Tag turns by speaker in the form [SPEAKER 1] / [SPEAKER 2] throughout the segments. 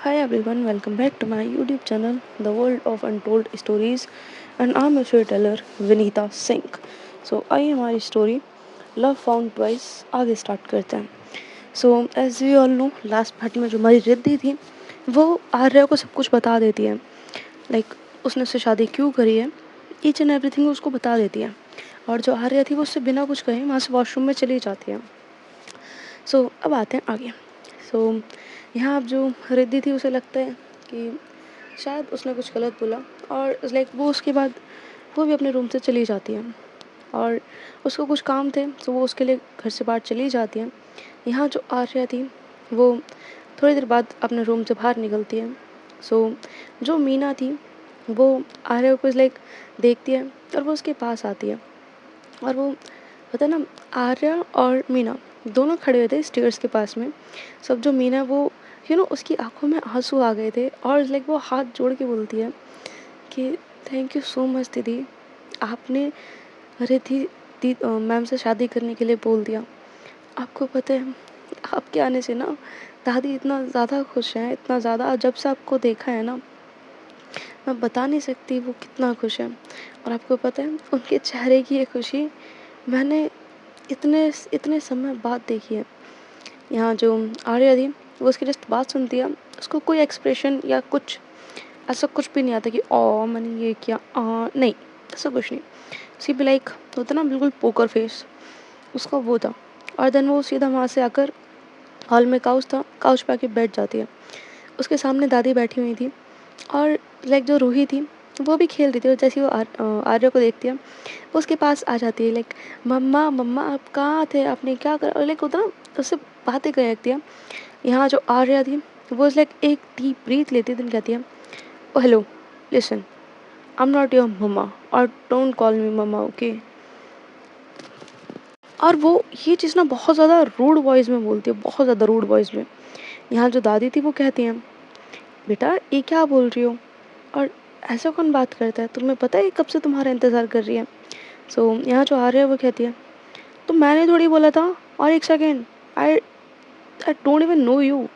[SPEAKER 1] Hi everyone, welcome back to my YouTube channel, The World of Untold Stories, and I'm your storyteller Vinita Singh. So आइए हमारी story love found twice आगे start करते हैं. So as we all know, last part में जो हमारी रिद्धि थी वो आर्या को सब कुछ बता देती है. लाइक उसने उससे शादी क्यों करी है, ईच एंड एवरीथिंग उसको बता देती है. और जो आर्या थी वो उससे बिना कुछ कहे वहाँ से वॉशरूम में चली जाती है. सो अब आते हैं आगे. सो यहाँ अब जो रिद्धि थी उसे लगता है कि शायद उसने कुछ गलत बोला, और लाइक वो उसके बाद वो भी अपने रूम से चली जाती है. और उसको कुछ काम थे तो वो उसके लिए घर से बाहर चली जाती है. यहाँ जो आर्या थी वो थोड़ी देर बाद अपने रूम से बाहर निकलती है. सो जो मीना थी वो आर्या को लाइक देखती है और वो उसके पास आती है. और वो पता है ना, आर्या और मीना दोनों खड़े हुए थे स्टेयर्स के पास में. सब जो मीना वो उसकी आंखों में आंसू आ गए थे, और लाइक वो हाथ जोड़ के बोलती है कि थैंक यू सो मच दीदी, आपने रिद्धि दी मैम से शादी करने के लिए बोल दिया. आपको पता है आपके आने से ना दादी इतना ज़्यादा खुश हैं, इतना ज़्यादा, जब से आपको देखा है ना मैं बता नहीं सकती वो कितना खुश है. और आपको पता है उनके चेहरे की ये खुशी मैंने इतने इतने समय बाद देखी है. यहाँ जो आर्या थी वो उसकी जस्ट बात सुनती है, उसको कोई एक्सप्रेशन या कुछ ऐसा कुछ भी नहीं आता कि ओ मैंने ये किया, नहीं, ऐसा कुछ नहीं. सी भी लाइक होता ना बिल्कुल पोकर फेस, उसका वो था. और देन वो सीधा वहाँ से आकर हॉल में काउच था, काउच पे आके बैठ जाती है. उसके सामने दादी बैठी हुई थी, और लाइक जो रूही थी वो भी खेल रही थी. और जैसे वो आर्या को देखती है वो उसके पास आ जाती है, लाइक मम्मा मम्मा आप कहाँ थे, आपने क्या करा, और लाइक होता ना उससे बातें कर रखती है. यहाँ जो आर्या थी वो लाइक एक डीप ब्रीथ लेती है, दिन कहती है oh hello listen, I am not your mama और don't call me mama, okay. और वो ये चीज़ ना बहुत ज़्यादा रूड वॉइस में बोलती है, बहुत ज़्यादा रूड वॉइस में. यहाँ जो दादी थी वो कहती हैं बेटा ये क्या बोल रही हो, और ऐसा कौन बात करता है, तुम्हें पता है कब से तुम्हारा इंतज़ार कर रही है. सो यहाँ जो आ रहा है वो कहती है तो मैंने थोड़ी बोला था, और एक second, I I don't even know you.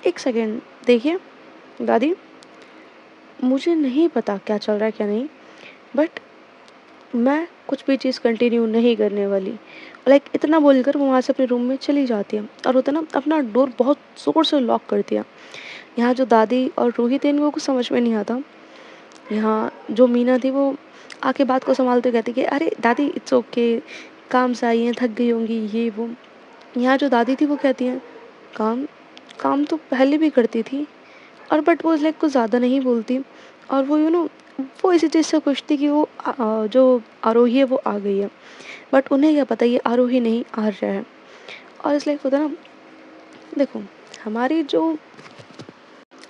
[SPEAKER 1] एक सेकेंड देखिए दादी, मुझे नहीं पता क्या चल रहा है क्या नहीं, बट मैं कुछ भी चीज़ कंटिन्यू नहीं करने वाली. लाइक इतना बोलकर वो वहाँ से अपने रूम में चली जाती है, और होता ना अपना डोर बहुत ज़ोर से लॉक करती है. यहाँ जो दादी और रूही थे इनको कुछ समझ में नहीं आता. यहाँ जो मीना थी वो आके बात को संभालते कहती कि अरे दादी इट्स ओके, काम से आई हैं, थक गई होंगी, ये वो. यहाँ जो दादी थी वो कहती हैं काम काम तो पहले भी करती थी, और बट वो लाइक कुछ ज़्यादा नहीं बोलती. और वो वो इसी चीज़ से खुश थी कि वो जो आरोही है वो आ गई है. बट उन्हें क्या पता ये आरोही नहीं आर्या है. और इस लाइक होता ना, देखो हमारी जो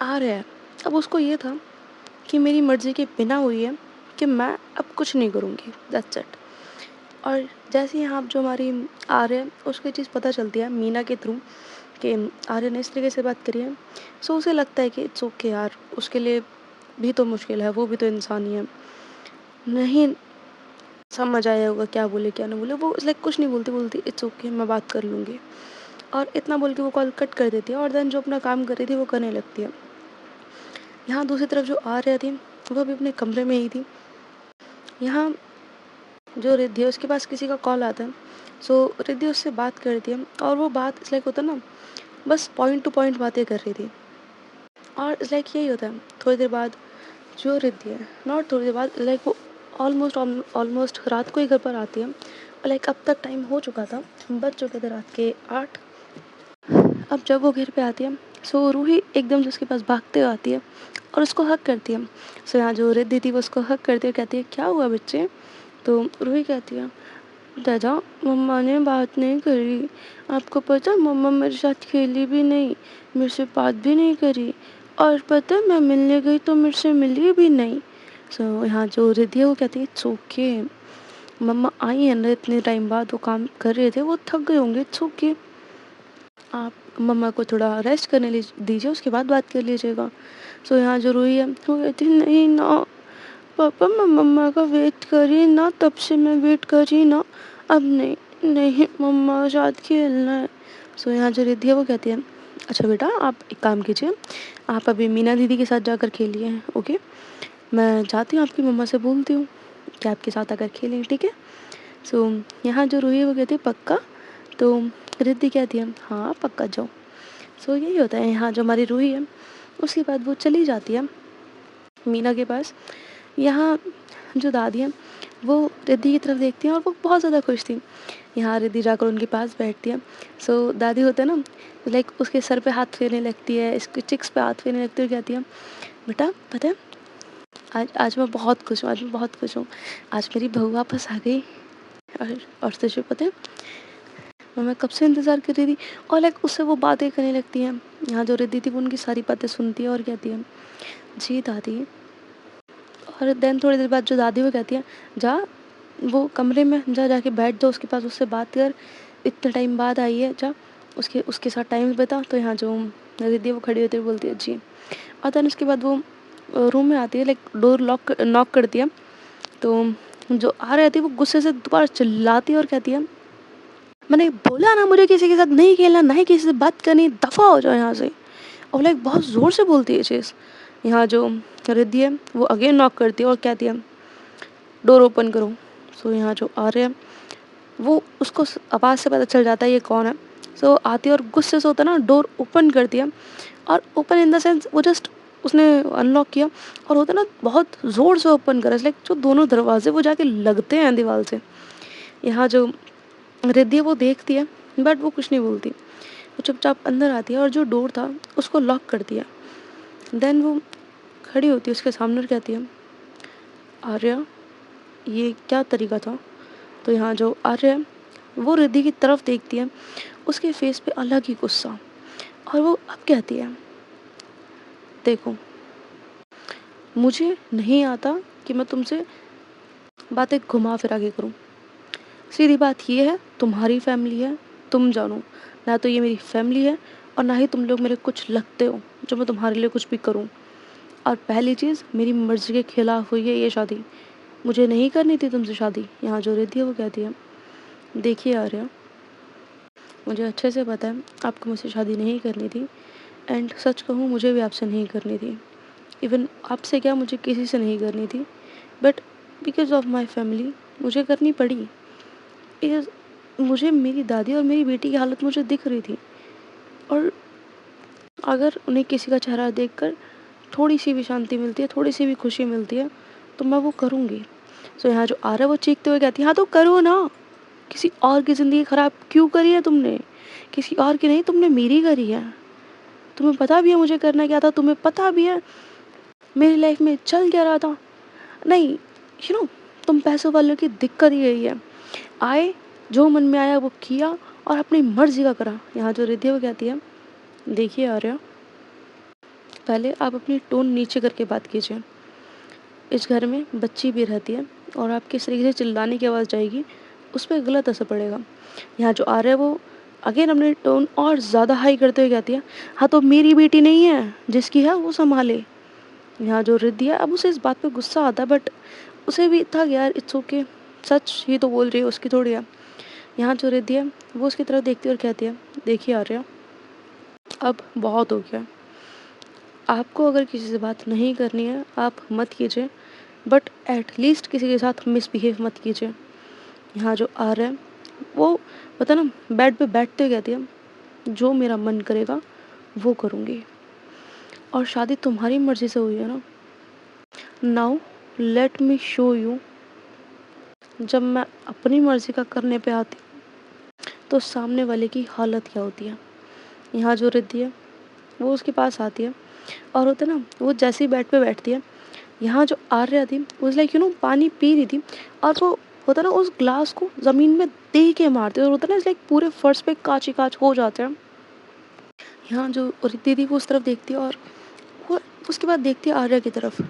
[SPEAKER 1] आर्या है, अब उसको ये था कि मेरी मर्ज़ी के बिना हुई है कि मैं अब कुछ नहीं करूँगी, दैट्स इट. और जैसे ही यहाँ जो हमारी आर्या उसको ये चीज़ पता चलती है मीना के थ्रू कि आर्या ने इस तरीके से बात करी है. सो उसे लगता है कि इट्स ओके यार, उसके लिए भी तो मुश्किल है, वो भी तो इंसान ही है, नहीं समझ आया होगा क्या बोले क्या ना बोले. वो लाइक कुछ नहीं बोलती, बोलती इट्स ओके मैं बात कर लूँगी, और इतना बोल के वो कॉल कट कर देती है. और देन जो अपना काम कर रही थी वो करने लगती है. यहाँ दूसरी तरफ जो आर्या थी वो भी अपने कमरे में ही थी. यहाँ जो रिद्धि है उसके पास किसी का कॉल आता है. सो रिद्धि उससे बात करती है, और वो बात इस लाइक होता है ना बस पॉइंट टू पॉइंट बातें कर रही थी. और इस लाइक यही होता है थोड़ी देर बाद जो रिद्धि है, नॉट थोड़ी देर बाद, लाइक वो ऑलमोस्ट ऑलमोस्ट रात को ही घर पर आती है. और लाइक अब तक टाइम हो चुका था, बज चुके थे रात के 8. अब जब वो घर पे आती है सो रूही एकदम से उसके पास भागते हुए आती है और उसको हक करती है. सो यहाँ जो रिद्धि थी वो उसको हक करती है, कहती है क्या हुआ बच्चे. तो रूही कहती है दादा मम्मा ने बात नहीं करी, आपको पता मम्मा मेरे साथ खेली भी नहीं, मेरे से बात भी नहीं करी, और पता है मैं मिलने गई तो मेरे से मिली भी नहीं. सो यहाँ जो रिद्धि है वो कहती है इट्स ओके, मम्मा आई है ना इतने टाइम बाद, वो काम कर रहे थे, वो थक गए होंगे, इट्स ओके, आप मम्मा को थोड़ा रेस्ट करने दीजिए, उसके बाद बात कर लीजिएगा. सो यहाँ जो रूही है वो कहती नहीं ना पापा, मैं मम्मा का वेट कर रही ना, तब से मैं वेट कर रही ना, अब नहीं नहीं मम्मा साथ खेलना है. सो यहाँ जो रिद्धि है वो कहती है अच्छा बेटा, आप एक काम कीजिए, आप अभी मीना दीदी के साथ जाकर खेलिए, ओके? मैं जाती हूँ, आपकी मम्मा से बोलती हूँ कि आपके साथ आकर खेलें, ठीक है? सो यहाँ जो रूही है वो कहती है पक्का? तो रिद्धि कहती है हाँ पक्का, जाओ। सो यही होता है, यहाँ जो हमारी रूही है उसके बाद वो चली जाती है मीना के पास। यहाँ जो दादी हैं वो रिद्धि की तरफ देखती हैं और वो बहुत ज़्यादा खुश थी। यहाँ रिद्धि जाकर उनके पास बैठती है। सो दादी होता है ना, लाइक उसके सर पे हाथ फेरने लगती है, इसके चिक्स पे हाथ फेरने लगती है और कहती है बेटा पता है, आज आज मैं बहुत खुश हूँ, आज मैं बहुत खुश हूँ, आज मेरी बहू वापस आ गई। और तुझे पता है, मैं कब से इंतज़ार कर रही थी। और लाइक उससे वो बातें करने लगती हैं। यहाँ जो रिद्धि थी वो उनकी सारी बातें सुनती है और कहती है जी दादी। और देन थोड़ी देर बाद जो दादी वो कहती है जा वो कमरे में जा, जाके बैठ जाओ उसके पास, उससे बात कर, इतने टाइम बाद आई है, जा उसके उसके साथ टाइम बिता। तो यहाँ जो रिद्धि वो खड़ी होती है बोलती है जी। और देन उसके बाद वो रूम में आती है, लाइक डोर नॉक करती है। तो जो आ रही थी वो गुस्से से दोबारा चिल्लाती है और कहती है मैंने बोला ना मुझे किसी के साथ नहीं खेलना, ना ही किसी से बात करनी, दफ़ा हो जाओ यहाँ से। और लाइक बहुत ज़ोर से बोलती है चीज़। यहाँ जो रिद्धि है वो अगेन नॉक करती है और कहती है डोर ओपन करो। सो यहाँ जो आ रहे हैं वो उसको आवाज़ से पता चल जाता है ये कौन है। सो आती है और गुस्से से होता है ना डोर ओपन करती है। और ओपन इन द सेंस वो जस्ट उसने अनलॉक किया और होता है ना बहुत ज़ोर से ओपन करा, लाइक जो दोनों दरवाजे वो जाके लगते हैं दीवार से। यहाँ जो रिद्धि है वो देखती है बट वो कुछ नहीं बोलती, वो चुपचाप अंदर आती है और जो डोर था उसको लॉक कर दिया। देन वो खड़ी होती है उसके सामने और कहती है आर्या ये क्या तरीका था। तो यहाँ जो आर्या है वो रिद्धि की तरफ देखती है, उसके फेस पे अलग ही गुस्सा। और वो अब कहती है देखो मुझे नहीं आता कि मैं तुमसे बातें घुमा फिरा के करूँ। सीधी बात ये है तुम्हारी फैमिली है, तुम जानो, ना तो ये मेरी फैमिली है और ना ही तुम लोग मेरे कुछ लगते हो जो मैं तुम्हारे लिए कुछ भी करूँ। और पहली चीज़ मेरी मर्ज़ी के खिलाफ़ हुई है ये शादी, मुझे नहीं करनी थी तुमसे शादी। यहाँ जो रिद्धि है वो कहती है देखिए आर्या, मुझे अच्छे से पता है आपको मुझसे शादी नहीं करनी थी एंड सच कहूँ मुझे भी आपसे नहीं करनी थी। इवन आपसे क्या मुझे किसी से नहीं करनी थी, but because of my family मुझे करनी पड़ी। बिकॉज मुझे मेरी दादी और मेरी बेटी की हालत मुझे दिख रही थी और अगर उन्हें किसी का चेहरा देखकर थोड़ी सी भी शांति मिलती है, थोड़ी सी भी खुशी मिलती है तो मैं वो करूँगी। सो यहाँ जो आ रहा है वो चीखते हुए कहती है हाँ तो करो ना, किसी और की ज़िंदगी ख़राब क्यों करी है तुमने? किसी और की नहीं, तुमने मेरी करी है। तुम्हें पता भी है मुझे करना क्या था, तुम्हें पता भी है मेरी लाइफ में चल क्या रहा था। नहीं तुम पैसों वालों की दिक्कत ही यही है, आए जो मन में आया वो किया और अपनी मर्जी का करा। यहाँ जो रिद्धि वो कहती है देखिए आर्या, पहले आप अपनी टोन नीचे करके बात कीजिए। इस घर में बच्ची भी रहती है और आप किस तरीके से चिल्लाने की आवाज़ जाएगी उस पर गलत असर पड़ेगा। यहाँ जो आ रहा है वो अगेन अपने टोन और ज़्यादा हाई करते हुए कहती है हाँ तो मेरी बेटी नहीं है, जिसकी है वो संभाले। यहाँ जो रिद्धि है अब उसे इस बात पे गुस्सा आता है बट उसे भी था कि यार इट्स ओके, सच ही तो बोल रही है, उसकी थोड़ी है। यहाँ जो रिद्धि है वो उसकी तरफ देखती है और कहती है देखिए आर्या, अब बहुत हो गया, आपको अगर किसी से बात नहीं करनी है आप मत कीजिए, बट एटलीस्ट किसी के साथ मिसबिहेव मत कीजिए। यहाँ जो आ रहा है वो पता ना बेड पे बैठते हुए कहती है जो मेरा मन करेगा वो करूँगी और शादी तुम्हारी मर्जी से हुई है ना। Now let me show you, जब मैं अपनी मर्जी का करने पे आती तो सामने वाले की हालत क्या होती है। यहाँ जो रिद्धि है वो उसके पास आती है और होता है ना वो जैसे ही बेड पे बैठती है, यहाँ जो आर्या थी वो लाइक पानी पी रही थी और वो होता ना उस ग्लास को ज़मीन में दे के मारते और होता ना लाइक पूरे फर्श पे काँच ही काँच हो जाते हैं। यहाँ जो रिद्धि थी वो उस तरफ देखती है और वो उसके बाद देखती है आर्या की तरफ।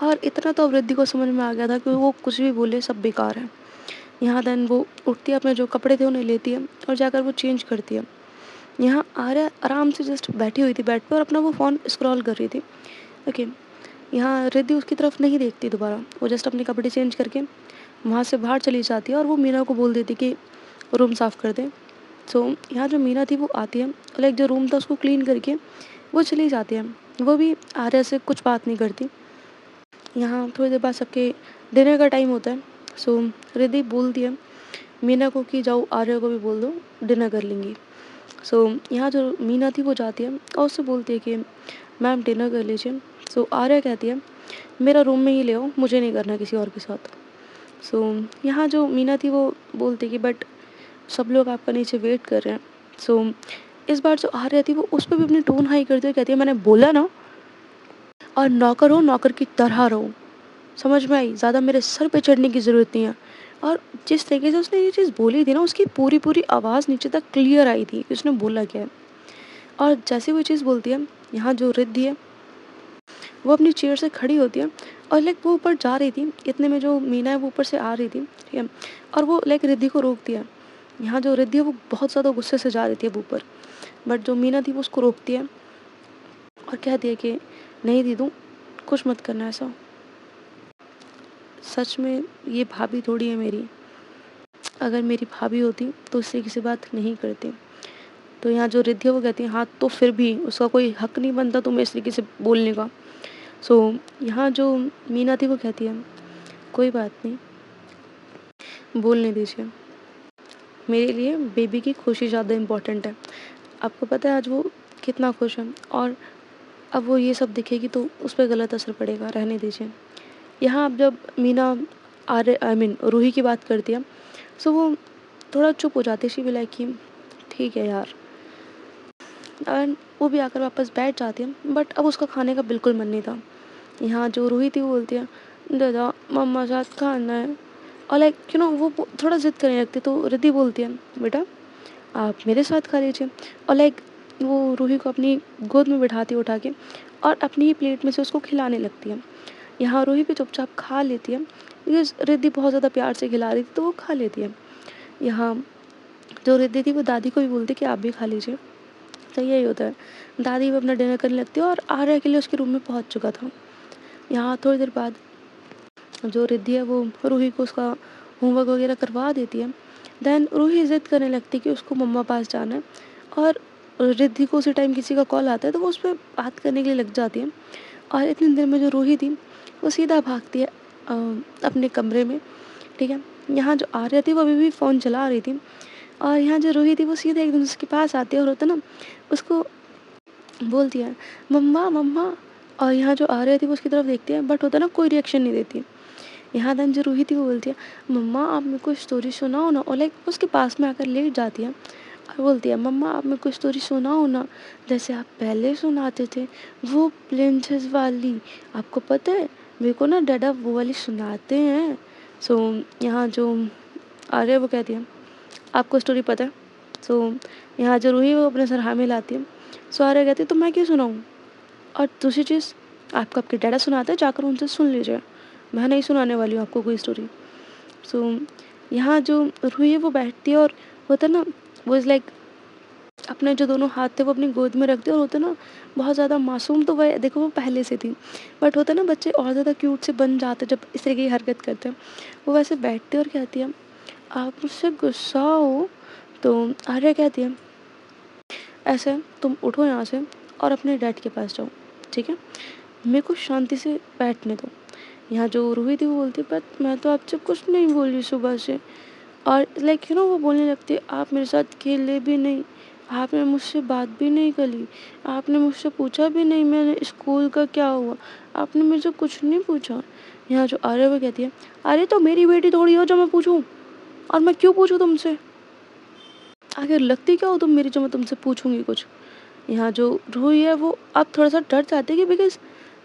[SPEAKER 1] और इतना तो अब रिद्धि को समझ में आ गया था कि वो कुछ भी बोले सब बेकार है। यहाँ देन वो उठती है, अपने जो कपड़े थे उन्हें लेती है और जाकर वो चेंज करती है। यहाँ आर्या आराम से जस्ट बैठी हुई थी बेड पे और अपना वो फ़ोन स्क्रॉल कर रही थी। ओके, यहाँ रिद्धि उसकी तरफ नहीं देखती दोबारा, वो जस्ट अपने कपड़े चेंज करके वहाँ से बाहर चली जाती है और वो मीना को बोल देती कि रूम साफ़ कर दे। सो यहाँ जो मीना थी वो आती है, लाइक जो रूम था उसको क्लीन करके वो चली जाती है। वो भी आर्या से कुछ बात नहीं करती। यहाँ थोड़ी देर बाद सबके डिनर का टाइम होता है। सो रिद्धि बोलती है मीना को कि जाओ आर्या को भी बोल दो, डिनर कर लेंगी। सो यहाँ जो मीना थी वो जाती है और उससे बोलती है कि मैम डिनर कर लीजिए। सो आर्या कहती है मेरा रूम में ही ले आओ, मुझे नहीं करना किसी और के साथ। सो यहाँ जो मीना थी वो बोलती है कि बट सब लोग आपका नीचे वेट कर रहे हैं। सो इस बार जो आर्या थी वो उस पर भी अपनी टोन हाई करते हुए कहती है मैंने बोला ना, और नौकर हो नौकर की तरह रहो, समझ में आई? ज़्यादा मेरे सर पे चढ़ने की ज़रूरत नहीं है। और जिस तरीके से उसने ये चीज़ बोली थी ना, उसकी पूरी पूरी आवाज़ नीचे तक क्लियर आई थी कि उसने बोला क्या है। और जैसे वो ये चीज़ बोलती है, यहाँ जो रिद्धि है वो अपनी चेयर से खड़ी होती है और लाइक वो ऊपर जा रही थी, इतने में जो मीना है वो ऊपर से आ रही थी, ठीक है, और वो लाइक रिद्धि को रोकती है। यहाँ जो रिद्धि है वो बहुत ज़्यादा गुस्से से जा रही थी अब ऊपर, बट जो मीना थी वो उसको रोकती है और कहती है कि नहीं दीदू, कुछ मत करना ऐसा, सच में ये भाभी थोड़ी है मेरी, अगर मेरी भाभी होती तो इस तरीके से बात नहीं करती। तो यहाँ जो रिद्धि है वो कहती है हाँ तो फिर भी उसका कोई हक नहीं बनता तुम्हें इस तरीके से बोलने का। सो यहाँ जो मीना थी वो कहती है कोई बात नहीं, बोलने दीजिए, मेरे लिए बेबी की खुशी ज़्यादा इम्पोर्टेंट है। आपको पता है आज वो कितना खुश है, और अब वो ये सब दिखेगी तो उस पर गलत असर पड़ेगा, रहने दीजिए। यहाँ अब जब मीना आर्य आई मीन रूही की बात करती है, सो वो थोड़ा चुप हो जाती है। शी बी लाइक कि ठीक है यार, एंड वो भी आकर वापस बैठ जाती है, बट अब उसका खाने का बिल्कुल मन नहीं था। यहाँ जो रूही थी वो बोलती है दादा मम्मा साथ खाना है, और लाइक वो थोड़ा ज़िद करने लगती है। तो रिद्धि बोलती है बेटा आप मेरे साथ खा लीजिए, और लाइक वो रूही को अपनी गोद में बिठाती है उठा के, और अपनी ही प्लेट में से उसको खिलाने लगती है। यहाँ रूही भी चुपचाप खा लेती है बिकॉज रिद्धि बहुत ज़्यादा प्यार से खिला रही थी तो वो खा लेती है। यहाँ जो रिद्धि थी वो दादी को भी बोलती कि आप भी खा लीजिए। तो यही होता है, दादी भी अपना डिनर करने लगती है और आर्या के लिए उसके रूम में पहुँच चुका था। यहाँ थोड़ी देर बाद जो रिद्धि है वो रूही को उसका होमवर्क वगैरह करवा देती है। देन रूही ज़िद करने लगती है कि उसको मम्मा पास जाना है, और रिद्धि को उसी टाइम किसी का कॉल आता है तो वो उस पर बात करने के लिए लग जाती है। और इतनी देर में जो रूही थी वो सीधा भागती है अपने कमरे में, ठीक है। यहाँ जो आर्या थी वो अभी भी फ़ोन चला रही थी, और यहाँ जो रूही थी वो सीधे एकदम उसके पास आती है और होता ना उसको बोलती है मम्मा मम्मा। और यहाँ जो आर्या थी वो उसकी तरफ देखती है, बट होता ना कोई रिएक्शन नहीं देती। यहाँ देन जो रूही थी वो बोलती है मम्मा आप मेरे को स्टोरी सुनाओ ना, और लाइक उसके पास में आकर लेट जाती है और बोलती है मम्मा आप मेरे को स्टोरी सुनाओ ना, जैसे आप पहले सुनाते थे, वो प्रिंसेस वाली, आपको पता है मेरे को ना डैडा वो वाली सुनाते हैं। सो यहाँ जो आर्या वो कहती है आपको स्टोरी पता है। सो यहाँ जो रूही वो अपने सर हाँ में लाती है। सो आर्या कहती है तो मैं क्यों सुनाऊँ, और दूसरी चीज़ आपको आपके डैडा सुनाते हैं, जाकर उनसे सुन लीजिए, मैं नहीं सुनाने वाली हूँ आपको कोई स्टोरी। सो यहाँ जो रूही है वो बैठती है और होता है ना वो इज़ लाइक अपने जो दोनों हाथ थे वो अपनी गोद में रखते हैं, और होता है ना बहुत ज़्यादा मासूम तो वह देखो वो पहले से थी, बट होता है ना बच्चे और ज़्यादा क्यूट से बन जाते जब इस तरह की हरकत करते हैं। वो वैसे बैठते और कहती है आप मुझसे गुस्सा हो। तो आर्या कहती है ऐसे तुम उठो यहाँ से और अपने डैड के पास जाओ, ठीक है, मेरे को शांति से बैठने दो। यहाँ जो रूही थी वो बोलती बट मैं तो आपसे कुछ नहीं बोली सुबह से, और लाइक वो बोलने लगती आप मेरे साथ खेले भी नहीं, आपने मुझसे बात भी नहीं करी, आपने मुझसे पूछा भी नहीं मैंने स्कूल का क्या हुआ, आपने मुझसे कुछ नहीं पूछा। यहाँ जो आर्या वो कहती है अरे तो मेरी बेटी थोड़ी हो जो मैं पूछूं, और मैं क्यों पूछूं तुमसे, आखिर लगती क्या हो तुम मेरी जो मैं तुमसे पूछूंगी कुछ। यहाँ जो रूही है वो अब थोड़ा सा डर जाती है कि बिकॉज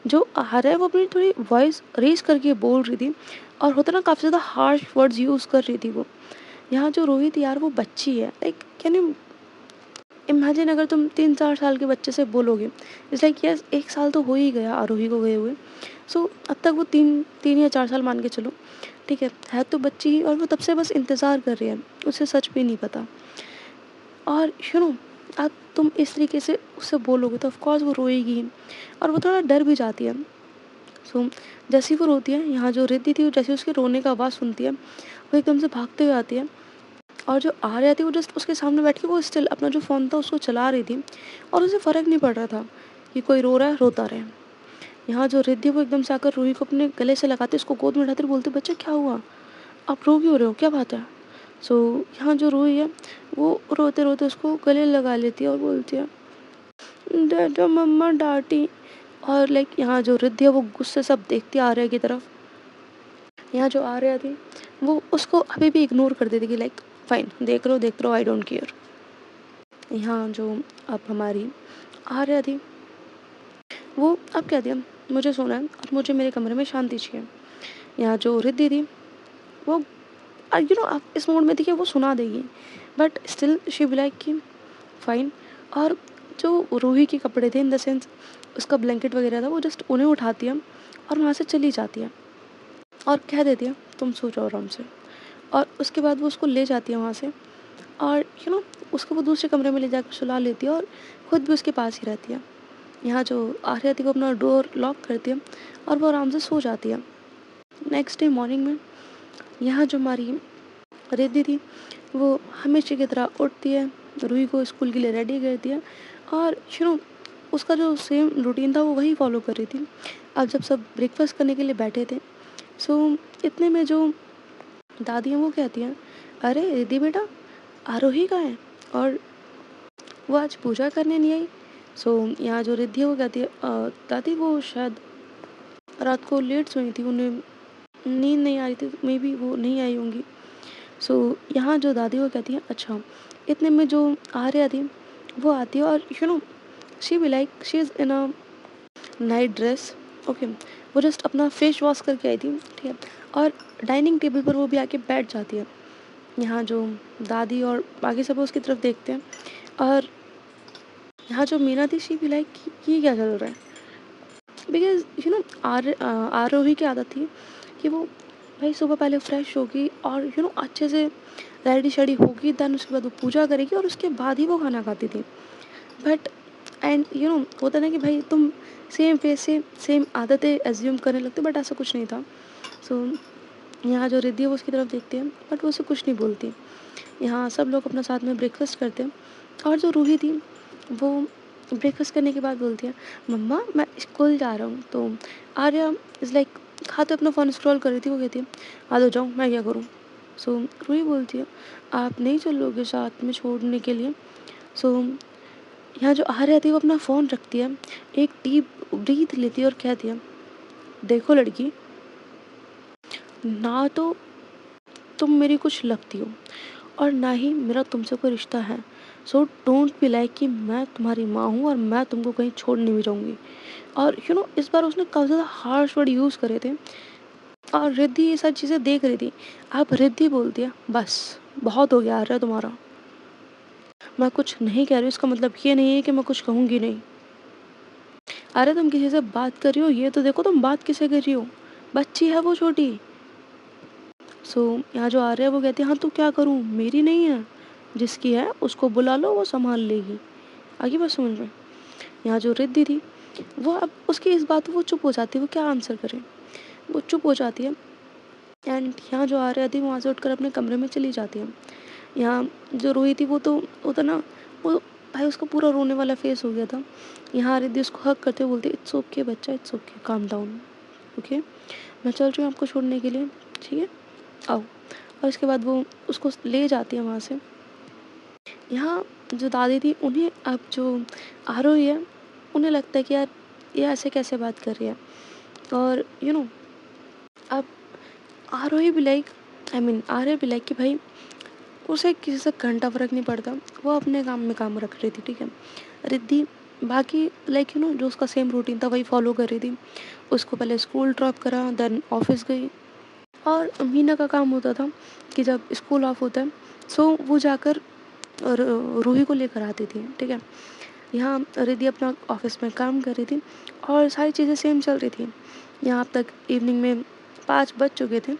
[SPEAKER 1] जो आर्या है वो अपनी थोड़ी वॉइस रेज करके बोल रही थी, और होता ना काफ़ी ज़्यादा हार्श वर्ड्स यूज़ कर रही थी वो। यहाँ जो रूही थी यार वो बच्ची है, लाइक कैन यू इमेजिन अगर तुम 3-4 साल के बच्चे से बोलोगे, इट्स लाइक यस 1 साल तो हो ही गया आरोही को गए हुए। सो अब तक वो 3 या 4 साल मान के चलो, ठीक है तो बच्ची ही, और वो तब से बस इंतज़ार कर रही है, उसे सच भी नहीं पता। और अब तुम इस तरीके से उससे बोलोगे तो ऑफकोर्स वो रोएगी, और वो थोड़ा डर भी जाती है। सो जैसे ही वो रोती है, यहाँ जो रिद्धि थी वो जैसे उसके रोने का आवाज़ सुनती है वो एकदम से भागते हुए आती है और जो आर्या थी वो जस्ट उसके सामने बैठ के वो स्टिल अपना जो फ़ोन था उसको चला रही थी और उसे फ़र्क नहीं पड़ रहा था कि कोई रो रहा है, रोता रहे। यहाँ जो रिद्धि वो एकदम से आकर रूही को अपने गले से लगाते, उसको गोद में उठाते और बोलते, बच्चा क्या हुआ? आप रो क्यों रहे हो? क्या बात है? यहाँ जो रूही है वो रोते-रोते उसको गले लगा लेती है और बोलती है, डैडा मम्मा डाँटी। और यहाँ जो रिद्धि है वो गुस्से से अब देखती है आर्या की तरफ। यहाँ जो आर्या थी वो उसको अभी भी इग्नोर कर देती कि फाइन, देख रहे हो, आई डोंट केयर। यहाँ जो अब हमारी आर्या थी वो अब कहती है, मुझे सोना है और मुझे मेरे कमरे में शांति चाहिए। यहाँ जो रिद्धि थी वो आप इस मोड में थी कि वो सुना देगी, but still she be like कि फाइन। और जो रूही के कपड़े थे, इन द सेंस उसका ब्लैंकेट वगैरह था, वो जस्ट उन्हें उठाती है और वहाँ से चली जाती है और कह देती है तुम सो जाओ आराम से। और उसके बाद वो उसको ले जाती है वहाँ से और उसको वो दूसरे कमरे में ले जाकर सुला लेती है और खुद भी उसके पास ही रहती है। यहाँ जो आर्या थी वो अपना डोर लॉक करती है और वो आराम से सो जाती है। नेक्स्ट डे मॉर्निंग में यहाँ जो हमारी रिद्धि थी वो हमेशा की तरह उठती है, रूही को स्कूल के लिए रेडी करती है और उसका जो सेम रूटीन था वो वही फॉलो कर रही थी। अब जब सब ब्रेकफास्ट करने के लिए बैठे थे, सो इतने में जो दादी हैं वो कहती हैं, अरे रिद्धि बेटा, आरोही कहाँ है और वो आज पूजा करने नहीं आई? यहाँ जो रिद्धि है वो कहती है, दादी वो शायद रात को लेट सोई थी, उन्हें नींद नहीं आ रही थी, मे बी वो नहीं आई होंगी। यहाँ जो दादी वो कहती है, अच्छा। इतने में जो आर्या थी वो आती है और she be like she is in a night dress, okay. वो जस्ट अपना फेस वॉश करके आई थी, ठीक है। और डाइनिंग टेबल पर वो भी आके बैठ जाती है। यहाँ जो दादी और बाकी सब उसकी तरफ देखते हैं और यहाँ जो मीना थी शी बी लाइक ये क्या चल रहा है, बिकॉज आरोही की आदत थी कि वो भाई सुबह पहले फ्रेश होगी और अच्छे से रेडी शेडी होगी, देन उसके बाद वो पूजा करेगी और उसके बाद ही वो खाना खाती थी। बट एंड होता ना कि भाई तुम सेम फेस से सेम आदतें एज्यूम करने लगते, बट ऐसा कुछ नहीं था। सो यहाँ जो रिद्धि है वो उसकी तरफ देखती है बट वो उसे कुछ नहीं बोलती। यहाँ सब लोग अपना साथ में ब्रेकफास्ट करते हैं और जो रूही थी वो ब्रेकफास्ट करने के बाद बोलती है, मम्मा मैं स्कूल जा रहा हूँ। तो आर्या इज़ लाइक खाते अपना फ़ोन स्क्रॉल कर रही थी, वो कहती है, आ तो जाऊँ, मैं क्या करूँ? रूही बोलती है, आप नहीं चलोगे साथ में छोड़ने के लिए? सो यहाँ जो आर्या थी वो अपना फ़ोन रखती है, एक डीप ब्रीथ लेती है और कहती है, देखो लड़की, ना तो तुम मेरी कुछ लगती हो और ना ही मेरा तुमसे कोई रिश्ता है। सो डोंट बी लाइक कि मैं तुम्हारी माँ हूँ और मैं तुमको कहीं छोड़ने भी जाऊँगी। और इस बार उसने काफ़ी ज़्यादा हार्श वर्ड यूज़ करे थे और रिद्धि ये सारी चीज़ें देख रही थी। अब रिद्धि बोलती है, बस बहुत हो गया आर्या तुम्हारा, मैं कुछ नहीं कह रही, इसका मतलब ये नहीं है कि मैं कुछ कहूँगी नहीं। अरे तुम किसी से बात कर रही हो, ये तो देखो तुम बात किसे कर रही हो, बच्ची है वो छोटी। यहाँ जो आर्या वो कहती है, हाँ तो क्या करूँ, मेरी नहीं है, जिसकी है उसको बुला लो, वो संभाल लेगी। आगे बात समझ में? यहाँ जो रिद्धि थी वो अब उसकी इस बात पे वो चुप हो जाती है, वो क्या आंसर करे, वो चुप हो जाती है। एंड यहाँ जो आर्या थी वहाँ से उठकर अपने कमरे में चली जाती है। यहाँ जो रोई थी वो तो होता ना, वो भाई उसका पूरा रोने वाला फेस हो गया था। यहाँ रिद्धि उसको हक करते हुए बोलती, इट्स ओके बच्चा, it's okay, calm down, okay, मैं चल रही हूँ आपको छोड़ने के लिए, ठीक है, आओ। और इसके बाद वो उसको ले जाती है वहाँ से। यहाँ जो दादी थी उन्हें अब जो आरोही है उन्हें लगता है कि यार ये ऐसे कैसे बात कर रही है। और अब आरोही भी लाइक आर्या भी लाइक कि भाई उसे किसी से घंटा फर्क नहीं पड़ता, वो अपने काम में काम रख रही थी, ठीक है। रिद्धि बाकी जो उसका सेम रूटीन था वही फॉलो कर रही थी। उसको पहले स्कूल ड्रॉप करा, देन ऑफिस गई। और मीना का काम होता था कि जब स्कूल ऑफ होता है वो जाकर रूही को लेकर आती थी, ठीक है। यहाँ रिद्धि अपना ऑफिस में काम कर रही थी और सारी चीज़ें सेम चल रही थी। यहाँ अब तक इवनिंग में 5 बज चुके थे,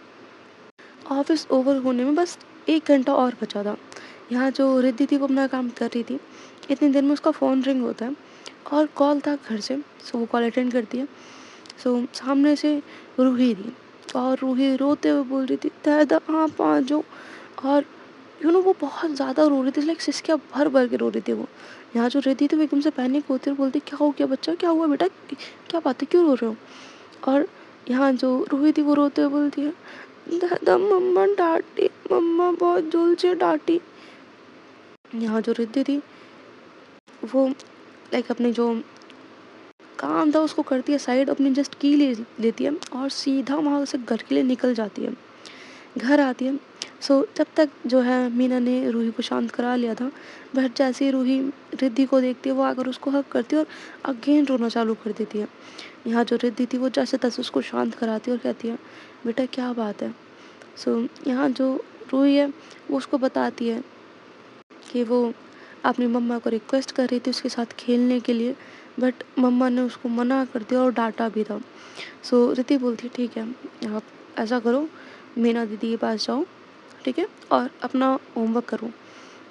[SPEAKER 1] ऑफिस ओवर होने में बस 1 घंटा और बचा था। यहाँ जो रिद्धि थी वो अपना काम कर रही थी, इतनी देर में उसका फ़ोन रिंग होता है और कॉल था घर से। वो कॉल अटेंड करती है। सामने से रूही थी और रूही रोते हुए बोल रही थी, दादा आप आ जाओ। और वो बहुत ज़्यादा रो रही थी, लाइक सिसकियाँ भर भर के रो रही थी वो। यहाँ जो रहती थी वो एकदम से पैनिक होती है और बोलती, क्या हो गया बच्चा, क्या हुआ बेटा, क्या बात है, क्यों रो रहे हो? और यहाँ जो रूही थी वो रोते हुए बोलती है, दादा मम्मा डांटी, मम्मा बहुत जोर से डांटी। यहाँ जो रिद्धि थी वो लाइक अपनी जो काम था उसको करती है साइड, अपनी जस्ट की ले लेती है और सीधा वहाँ से घर के लिए निकल जाती है, घर आती है। जब तक जो है मीना ने रूही को शांत करा लिया था, बट जैसे ही रूही रिद्धि को देखती है वो आकर उसको हक करती है और अगेन रोना चालू कर देती है। यहाँ जो रिद्धि थी वो जैसे तैसे उसको शांत कराती है और कहती है, बेटा क्या बात है? यहाँ जो रूही है वो उसको बताती है कि वो अपनी मम्मा को रिक्वेस्ट कर रही थी उसके साथ खेलने के लिए, बट मम्मा ने उसको मना कर दिया और डांटा भी था। रिद्धि बोलती है, ठीक है, आप ऐसा करो, मीना दीदी के पास जाओ, ठीक है, और अपना होमवर्क करो,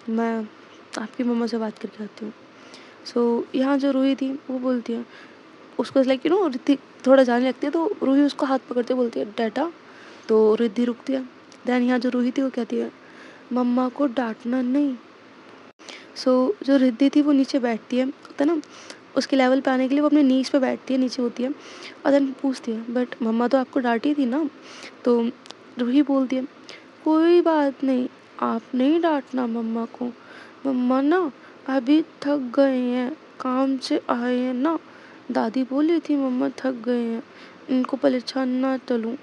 [SPEAKER 1] मैं आपकी मम्मा से बात करके आती हूँ। यहाँ जो रूही थी वो बोलती है, उसको लाइक रिद्धि थोड़ा जाने लगती है तो रूही उसको हाथ पकड़ते बोलती है, डाटा। तो रिद्धि रुकती है। देन यहाँ जो रूही थी वो कहती है, मम्मा को डांटना नहीं। जो रिद्धि थी वो नीचे बैठती है, होता है ना, उसके लेवल पे आने के लिए वो अपने नीज पे बैठती है, नीचे होती है और देन पूछती है, बट मम्मा तो आपको डांटी थी ना? तो रूही बोलती है, कोई बात नहीं, आप नहीं डांटना मम्मा को, मम्मा ना अभी थक गए हैं, काम से आए हैं ना, दादी बोली थी मम्मा थक गए हैं, इनको परेशान ना चलूँ,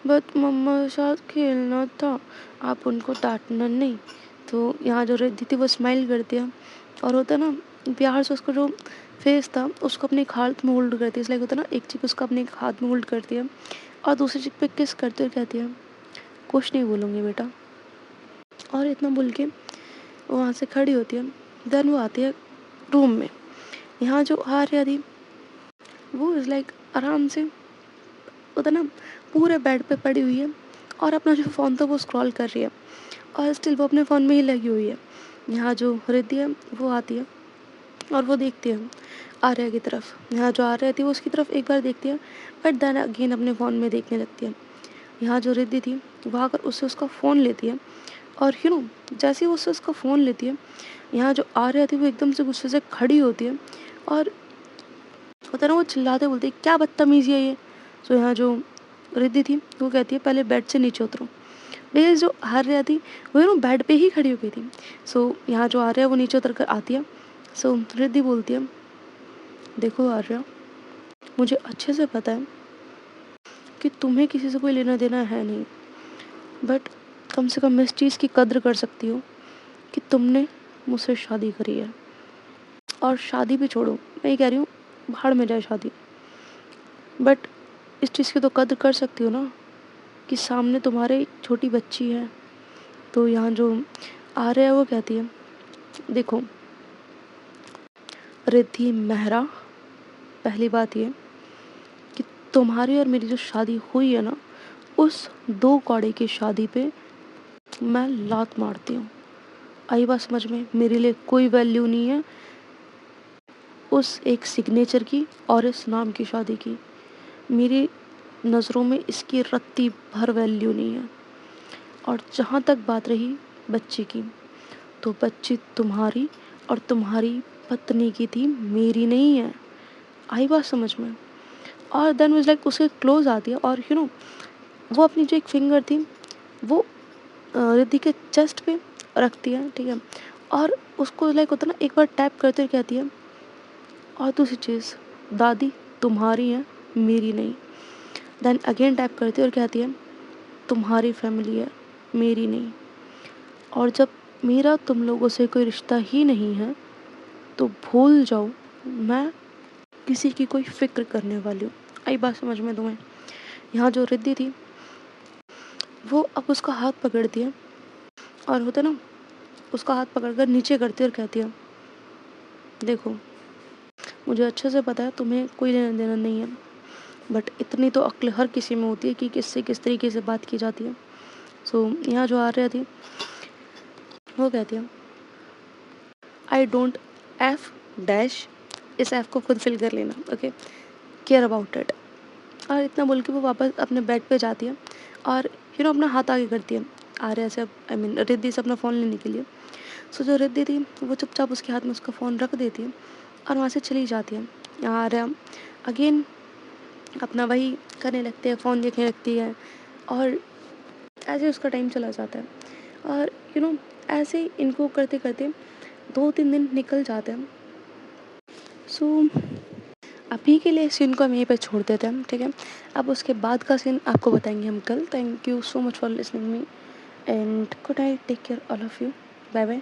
[SPEAKER 1] बट मम्मा के साथ खेलना था, आप उनको डांटना नहीं। तो यहाँ जो रिद्धि थी वो स्माइल करती है और होता है ना, प्यार से उसका जो फेस था उसको अपने एक हाथ में होल्ड करती है, इसलिए होता है ना, एक चीक उसका अपने एक हाथ में होल्ड करती है और दूसरी चीक पे किस करते हुए कहती है, कुछ नहीं बोलूँगी बेटा। और इतना बोल के वो वहाँ से खड़ी होती है। देन वो आती है रूम में। यहाँ जो आर्या थी वो इज़ लाइक आराम से होता ना, पूरे बेड पे पड़ी हुई है और अपना जो फ़ोन था वो स्क्रॉल कर रही है और स्टिल वो अपने फ़ोन में ही लगी हुई है। यहाँ जो रिद्धि है वो आती है और वो देखती है आर्या की तरफ। यहाँ जो आर्या थी वो उसकी तरफ एक बार देखती है, बट देन अगेन अपने फ़ोन में देखने लगती है। यहाँ जो रिद्धि थी वो आकर उससे उसका फ़ोन लेती है और जैसे ही वो उससे उसका फ़ोन लेती है, यहाँ जो आर्या थी वो एकदम से गुस्से से खड़ी होती है और होता है ना, वो चिल्लाते बोलती है, क्या बदतमीज़ी है ये? यहाँ जो रिद्धि थी वो कहती है, पहले बेड से नीचे उतरो। लेकिन जो आर्या थी वो बेड पे ही खड़ी हो गई थी। यहाँ जो आर्या वो नीचे उतर कर आती है। रिद्धि बोलती है, देखो आर्या, मुझे अच्छे से पता है कि तुम्हें किसी से कोई लेना देना है नहीं, बट कम से कम इस चीज़ की कद्र कर सकती हो कि तुमने मुझसे शादी करी है। और शादी भी छोड़ो, मैं ये कह रही हूँ, भाड़ में जाए शादी, बट इस चीज़ की तो कद्र कर सकती हो ना कि सामने तुम्हारे एक छोटी बच्ची है। तो यहाँ जो आर्या है वो कहती है, देखो रिद्धि मेहरा, पहली बात ये कि तुम्हारी और मेरी जो शादी हुई है ना, उस दो कौड़े की शादी पे मैं लात मारती हूँ। आई बात समझ में? मेरे लिए कोई वैल्यू नहीं है उस एक सिग्नेचर की और इस नाम की शादी की। मेरी नज़रों में इसकी रत्ती भर वैल्यू नहीं है। और जहाँ तक बात रही बच्ची की, तो बच्ची तुम्हारी और तुम्हारी पत्नी की थी, मेरी नहीं है। आई बात समझ में? और देन वाज लाइक उसके क्लोज आती है और वो अपनी जो एक फिंगर थी वो रिद्धि के चेस्ट पे रखती है, ठीक है, और उसको लाइक होता है ना, एक बार टैप करते हुए कहती है, और दूसरी चीज़, दादी तुम्हारी है, मेरी नहीं। देन अगेन टैप करती है और कहती है, तुम्हारी फैमिली है, मेरी नहीं। और जब मेरा तुम लोगों से कोई रिश्ता ही नहीं है तो भूल जाओ मैं किसी की कोई फिक्र करने वाली हूँ। आई बात समझ में तुम्हें? यहाँ जो रिद्धि थी वो अब उसका हाथ पकड़ती है और होता है ना, उसका हाथ पकड़कर नीचे करती है और कहती है, देखो मुझे अच्छे से पता है तुम्हें कोई लेना देना नहीं है, बट इतनी तो अक्ल हर किसी में होती है कि किससे किस तरीके से बात की जाती है। यहाँ जो आर्या थी वो कहती है, आई डोंट एफ डैश, इस एफ को खुद फिल कर लेना, ओके, केयर अबाउट इट। और इतना बोल के वो वापस अपने बेड पे जाती है और अपना हाथ आगे करती है आ रहे ऐसे, आई मीन रिद्धि से अपना फ़ोन लेने के लिए। सो जो रिद्धि थी वो चुपचाप उसके हाथ में उसका फ़ोन रख देती है और वहाँ से चली जाती है। यहाँ आर्या अगेन अपना वही करने लगती है, फ़ोन देखने लगती है और ऐसे उसका टाइम चला जाता है। और ऐसे ही इनको करते करते 2-3 दिन निकल जाते हैं। सो अभी के लिए इस सीन को हम यहीं पे छोड़ देते हैं, ठीक है। अब उसके बाद का सीन आपको बताएंगे हम कल। Thank you so much for listening me and good night, take care all of you, bye bye.